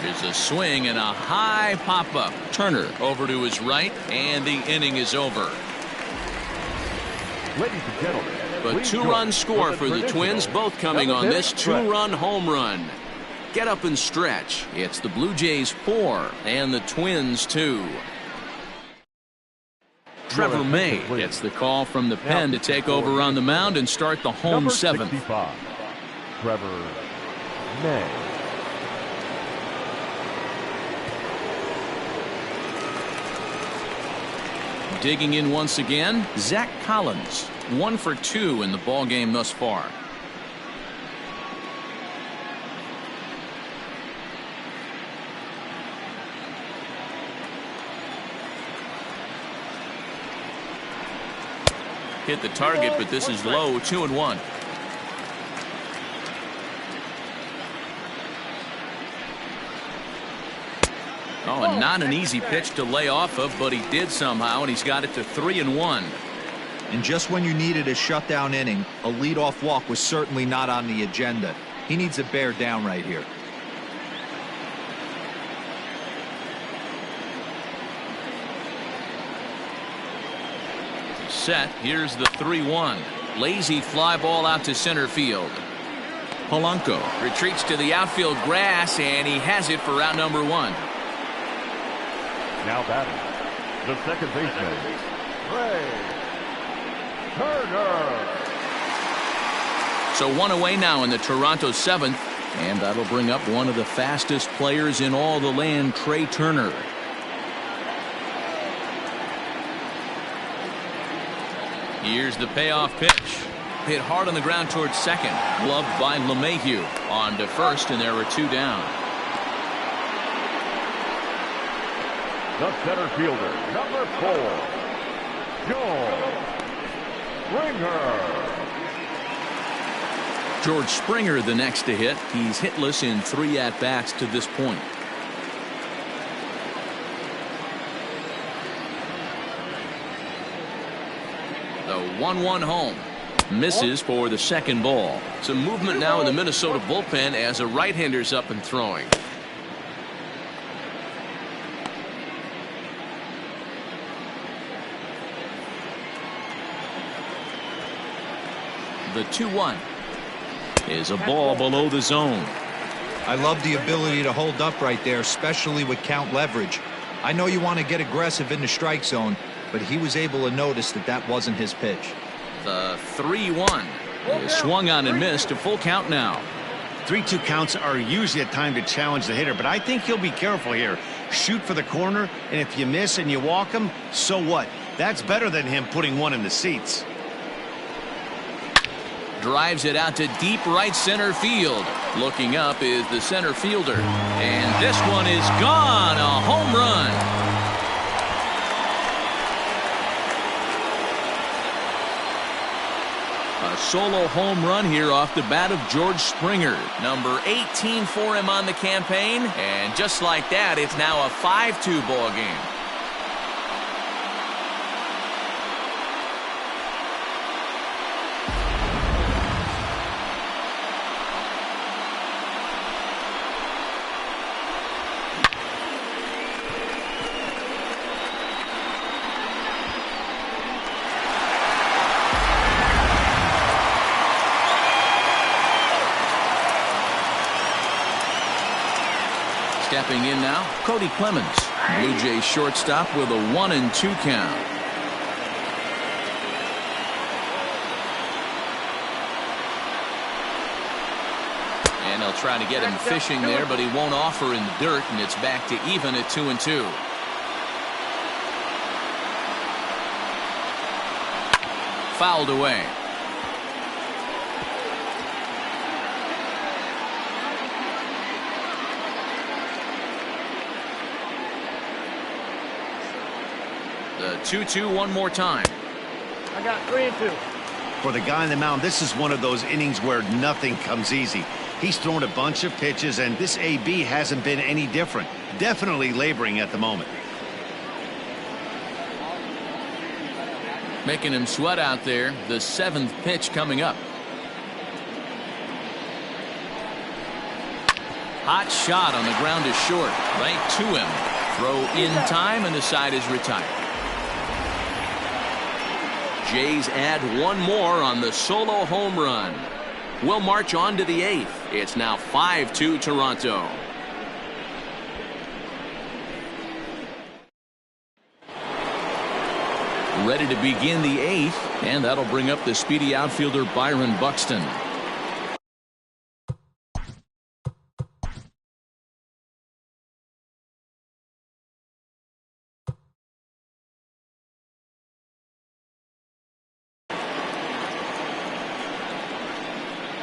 There's a swing and a high pop-up. Turner over to his right, and the inning is over. Ladies and gentlemen, A 2-run score for the Twins, both coming on this 2-run home run. Get up and stretch. It's the Blue Jays 4 and the Twins 2. Trevor May gets the call from the pen to take over on the mound and start the home 7th. 65, Trevor May. Digging in once again, Zach Collins, 1 for 2 in the ballgame thus far. Hit the target, but this is low, 2-1. Oh, and not an easy pitch to lay off of, but he did somehow, and he's got it to 3-1. And just when you needed a shutdown inning, a leadoff walk was certainly not on the agenda. He needs to bear down right here. Set. Here's the 3-1. Lazy fly ball out to center field. Polanco retreats to the outfield grass, and he has it for out number 1. Now batting, the second baseman, Trea Turner. So 1 away now in the Toronto 7th, and that'll bring up one of the fastest players in all the land, Trea Turner. Here's the payoff pitch. Hit hard on the ground towards second. Gloved by LeMahieu. On to first, and there were 2 down. The center fielder, number 4, George Springer. George Springer the next to hit. He's hitless in 3 at-bats to this point. The 1-1 home. Misses for the second ball. Some movement now in the Minnesota bullpen as a right-hander's up and throwing. The 2-1 is a ball below the zone. I love the ability to hold up right there, especially with count leverage. I know you want to get aggressive in the strike zone, but he was able to notice that that wasn't his pitch. The 3-1 is swung on and missed. A full count now. 3-2 counts are usually a time to challenge the hitter, but I think he'll be careful here. Shoot for the corner, and if you miss and you walk him, so what? That's better than him putting one in the seats. Drives it out to deep right center field. Looking up is the center fielder. And this one is gone. A home run. A solo home run here off the bat of George Springer. Number 18 for him on the campaign. And just like that, it's now a 5-2 ball game. Stepping in now, Cody Clemens. Blue Jays shortstop with a 1-2 count. And they'll try to get him fishing there, but he won't offer in the dirt, and it's back to even at 2-2. Fouled away. The 2-2 one more time. I got 3-2. For the guy on the mound, this is one of those innings where nothing comes easy. He's thrown a bunch of pitches, and this AB hasn't been any different. Definitely laboring at the moment. Making him sweat out there. The 7th pitch coming up. Hot shot on the ground is short. Right to him. Throw in time, and the side is retired. Jays add one more on the solo home run. We'll march on to the 8th. It's now 5-2 Toronto. Ready to begin the 8th, and that'll bring up the speedy outfielder Byron Buxton.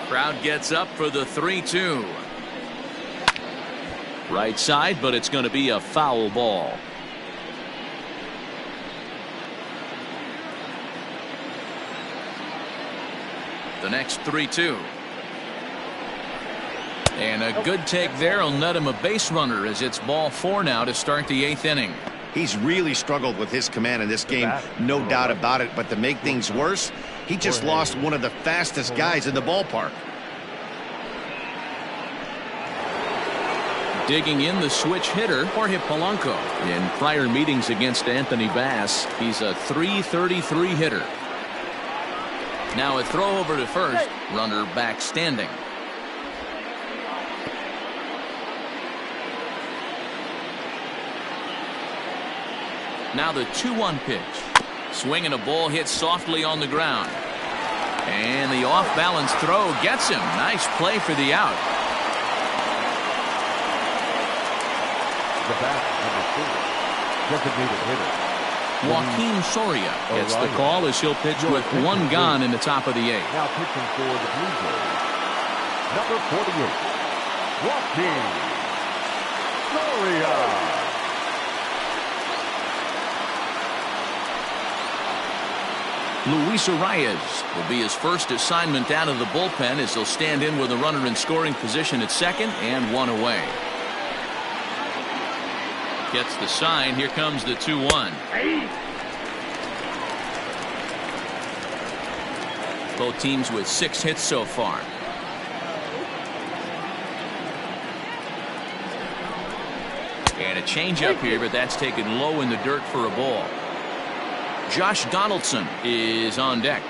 Crowd gets up for the 3-2. Right side, but it's going to be a foul ball. The next 3-2. And a good take there will net him a base runner as it's ball 4 now to start the 8th inning. He's really struggled with his command in this game, no doubt about it. But to make things worse, he just lost one of the fastest guys in the ballpark. Digging in the switch hitter, Jorge Polanco. In prior meetings against Anthony Bass, he's a .333 hitter. Now a throw over to first. Runner back standing. Now the 2-1 pitch. Swing and a ball hit softly on the ground. And the off-balance throw gets him. Nice play for the out. The bat, number 4, designated hitter. Joaquin Soria gets the call as he'll pitch with 1 gone in the top of the 8th. Now pitching for the Blue Jays, number 48, Joaquin Soria. Luis Arias will be his first assignment out of the bullpen as he'll stand in with a runner in scoring position at second and 1 away. Gets the sign. Here comes the 2-1. Both teams with 6 hits so far. And a changeup here, but that's taken low in the dirt for a ball. Josh Donaldson is on deck.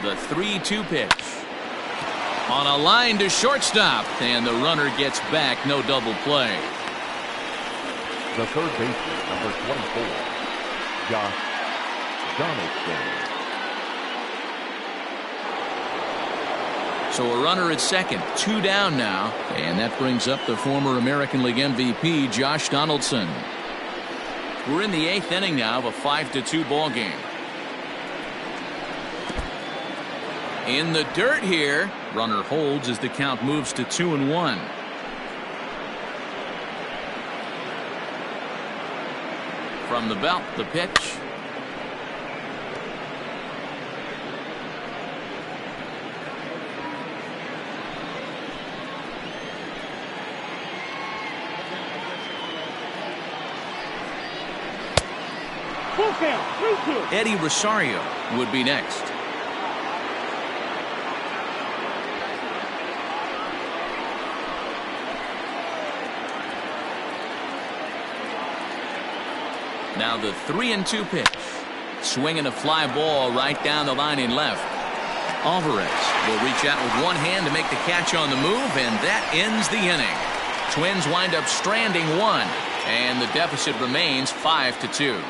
The 3-2 pitch. On a line to shortstop, and the runner gets back. No double play. The third baseman, number 24, Josh Donaldson. So a runner at second, 2 down now, and that brings up the former American League MVP Josh Donaldson. We're in the 8th inning now of a 5-2 ball game. In the dirt here, runner holds as the count moves to 2-1. From the belt, the pitch. Eddie Rosario would be next. Now the 3-2 pitch. Swinging a fly ball right down the line in left. Alvarez will reach out with one hand to make the catch on the move, and that ends the inning. Twins wind up stranding 1, and the deficit remains 5-2.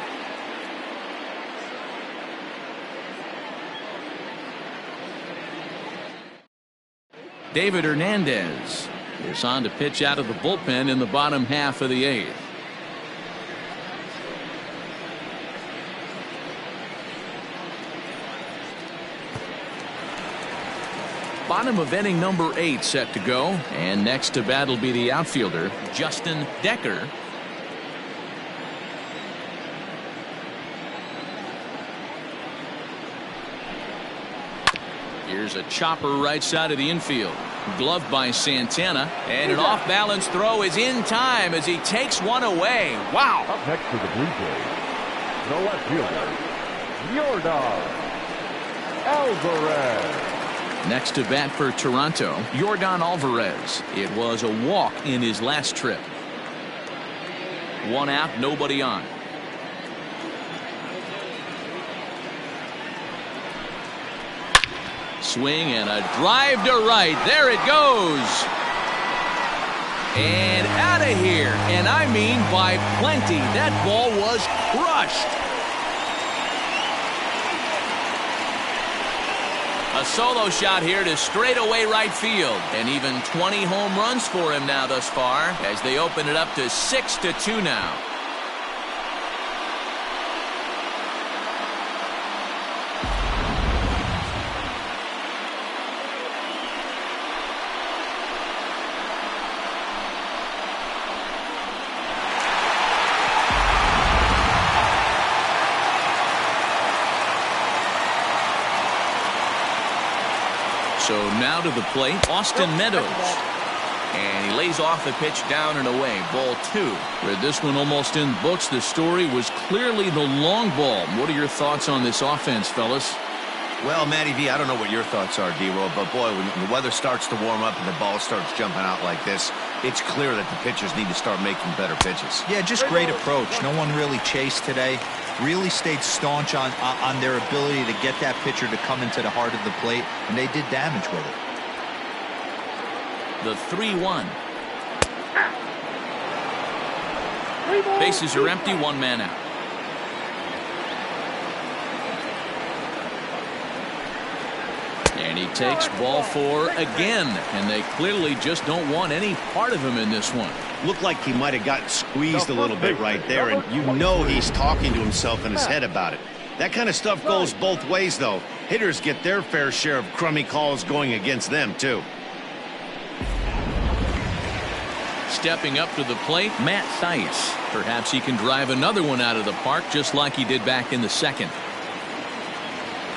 David Hernandez is on to pitch out of the bullpen in the bottom half of the 8th. Bottom of inning number 8 set to go, and next to bat will be the outfielder Justin Decker. Here's a chopper right side of the infield. Gloved by Santana, and an off-balance throw is in time as he takes one away. Wow! Up next to the Blue Jays, the left fielder, Yordan Alvarez. Next to bat for Toronto, Yordan Alvarez. It was a walk in his last trip. 1 out, nobody on. Swing and a drive to right. There it goes. And out of here. And I mean by plenty. That ball was crushed. A solo shot here to straightaway right field. And even 20 home runs for him now thus far as they open it up to 6-2 now. So now to the plate, Austin Meadows. And he lays off the pitch down and away. Ball 2. With this one almost in books, the story was clearly the long ball. What are your thoughts on this offense, fellas? Well, Matty V, I don't know what your thoughts are, D-Roll, but boy, when the weather starts to warm up and the ball starts jumping out like this, it's clear that the pitchers need to start making better pitches. Yeah, just great approach. No one really chased today. Really stayed staunch on their ability to get that pitcher to come into the heart of the plate, and they did damage with it. The 3-1. Bases are empty, 1 man out. And he takes ball 4 again, and they clearly just don't want any part of him in this one. Looked like he might have gotten squeezed a little bit right there, and you know he's talking to himself in his head about it. That kind of stuff goes both ways, though. Hitters get their fair share of crummy calls going against them, too. Stepping up to the plate, Matt Thaiss. Perhaps he can drive another one out of the park just like he did back in the 2nd.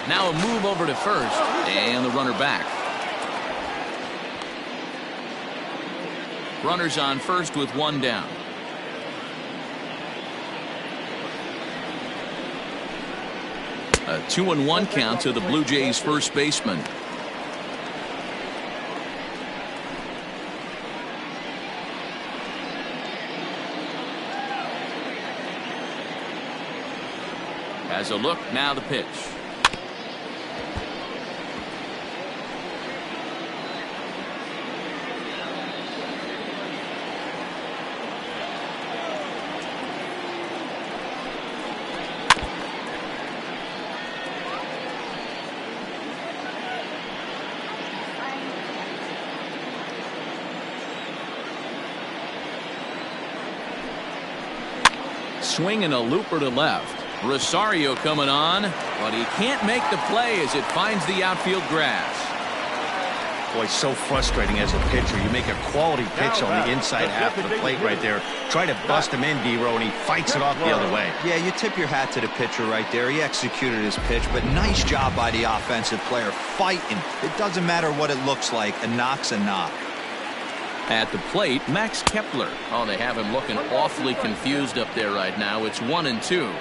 Now a move over to first, and the runner back. Runners on first with 1 down. A 2-1 count to the Blue Jays first baseman. As a look, now the pitch. swing and a looper to left. Rosario coming on, but he can't make the play as it finds the outfield grass. Boy, so frustrating as a pitcher. You make a quality pitch on the inside half of the plate right there. Try to bust him in, D-Row, and he fights it off the other way. Yeah, you tip your hat to the pitcher right there. He executed his pitch, but nice job by the offensive player fighting. It doesn't matter what it looks like. A knock's a knock. At the plate, Max Kepler. Oh, they have him looking awfully confused up there right now. It's 1-2.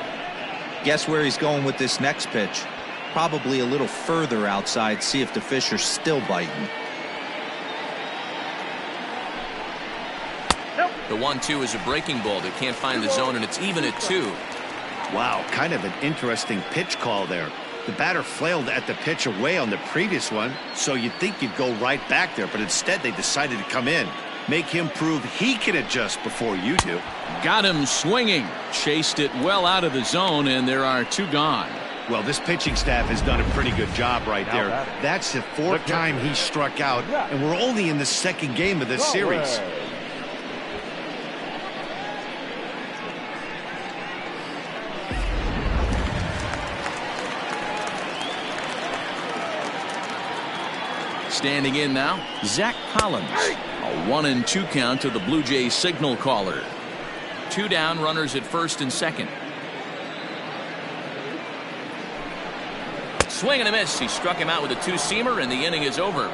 Guess where he's going with this next pitch? Probably a little further outside. See if the fish are still biting. The 1-2 is a breaking ball that can't find the zone, and it's even at 2. Wow, kind of an interesting pitch call there. The batter flailed at the pitch away on the previous one, so you'd think you'd go right back there, but instead they decided to come in. Make him prove he can adjust before you do. Got him swinging. Chased it well out of the zone, and there are 2 gone. Well, this pitching staff has done a pretty good job right there. That's the 4th time he struck out, and we're only in the 2nd game of this series. Standing in now, Zach Collins. A 1-2 count to the Blue Jays signal caller. 2 down, runners at first and second. Swing and a miss. He struck him out with a 2-seamer, and the inning is over.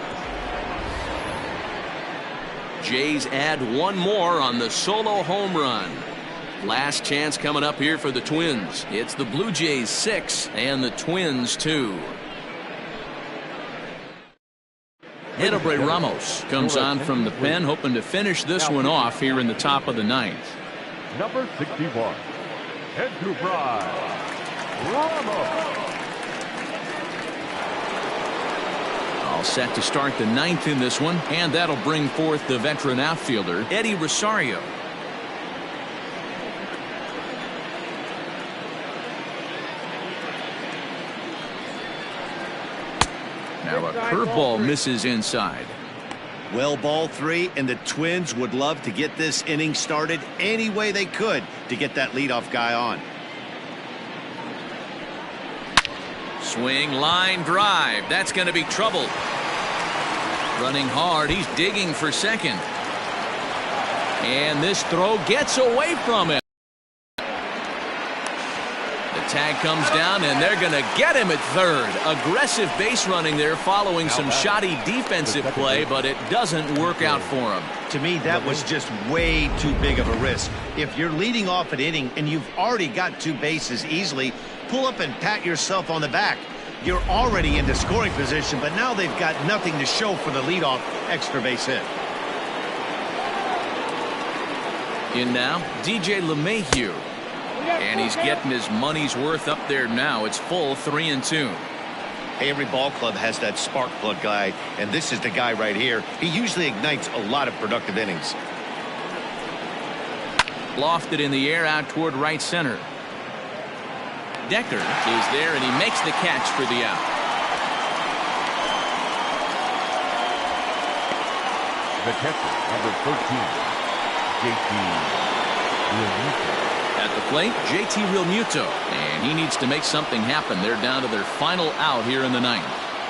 Jays add 1 more on the solo home run. Last chance coming up here for the Twins. It's the Blue Jays 6 and the Twins 2. Edilbray Ramos comes on from the pen, hoping to finish this one off here in the top of the 9th. Number 61, Edilbray Ramos. All set to start the 9th in this one, and that'll bring forth the veteran outfielder, Eddie Rosario. Now a curveball misses inside. Well, ball 3, and the Twins would love to get this inning started any way they could to get that leadoff guy on. Swing, line drive. That's going to be trouble. Running hard. He's digging for second. And this throw gets away from him. The tag comes down, and they're going to get him at third. Aggressive base running there following some shoddy defensive play, but it doesn't work out for him. To me, that was just way too big of a risk. If you're leading off an inning and you've already got 2 bases easily, pull up and pat yourself on the back. You're already into scoring position, but now they've got nothing to show for the leadoff extra base hit. In now, DJ LeMahieu. And he's getting his money's worth up there now. It's full 3-2. Hey, every ball club has that spark plug guy, and this is the guy right here. He usually ignites a lot of productive innings. Lofted in the air out toward right center. Decker is there, and he makes the catch for the out. The catcher, number 13, JT Realmuto. At the plate, JT Realmuto, and he needs to make something happen. They're down to their final out here in the 9th.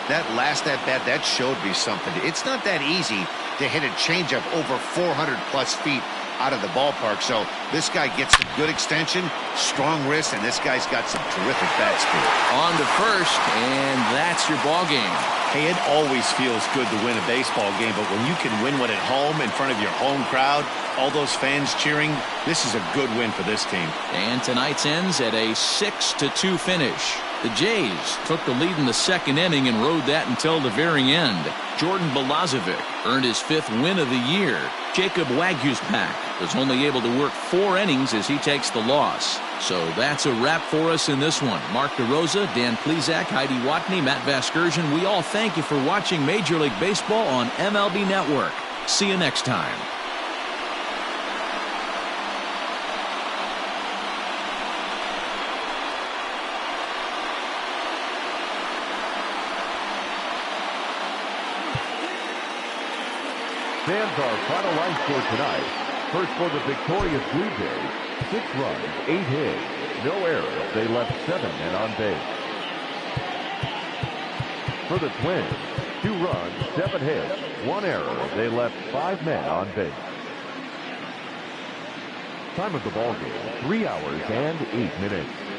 That last at-bat, that showed me something. It's not that easy to hit a changeup over 400-plus feet out of the ballpark. So this guy gets some good extension, strong wrist, and this guy's got some terrific bat speed. On to first, and that's your ball game. Hey, it always feels good to win a baseball game, but when you can win one at home in front of your home crowd, all those fans cheering, this is a good win for this team. And tonight's ends at a 6-2 finish. The Jays took the lead in the 2nd inning and rode that until the very end. Jordan Balazovic earned his 5th win of the year. Jacob Waguespack was only able to work 4 innings as he takes the loss. So that's a wrap for us in this one. Mark DeRosa, Dan Plesac, Heidi Watney, Matt Vasgersian, we all thank you for watching Major League Baseball on MLB Network. See you next time. Stands our final line score tonight. First for the victorious Blue Jays, 6 runs, 8 hits, no errors. They left 7 men on base. For the Twins, 2 runs, 7 hits, 1 error. They left 5 men on base. Time of the ball game, 3 hours and 8 minutes.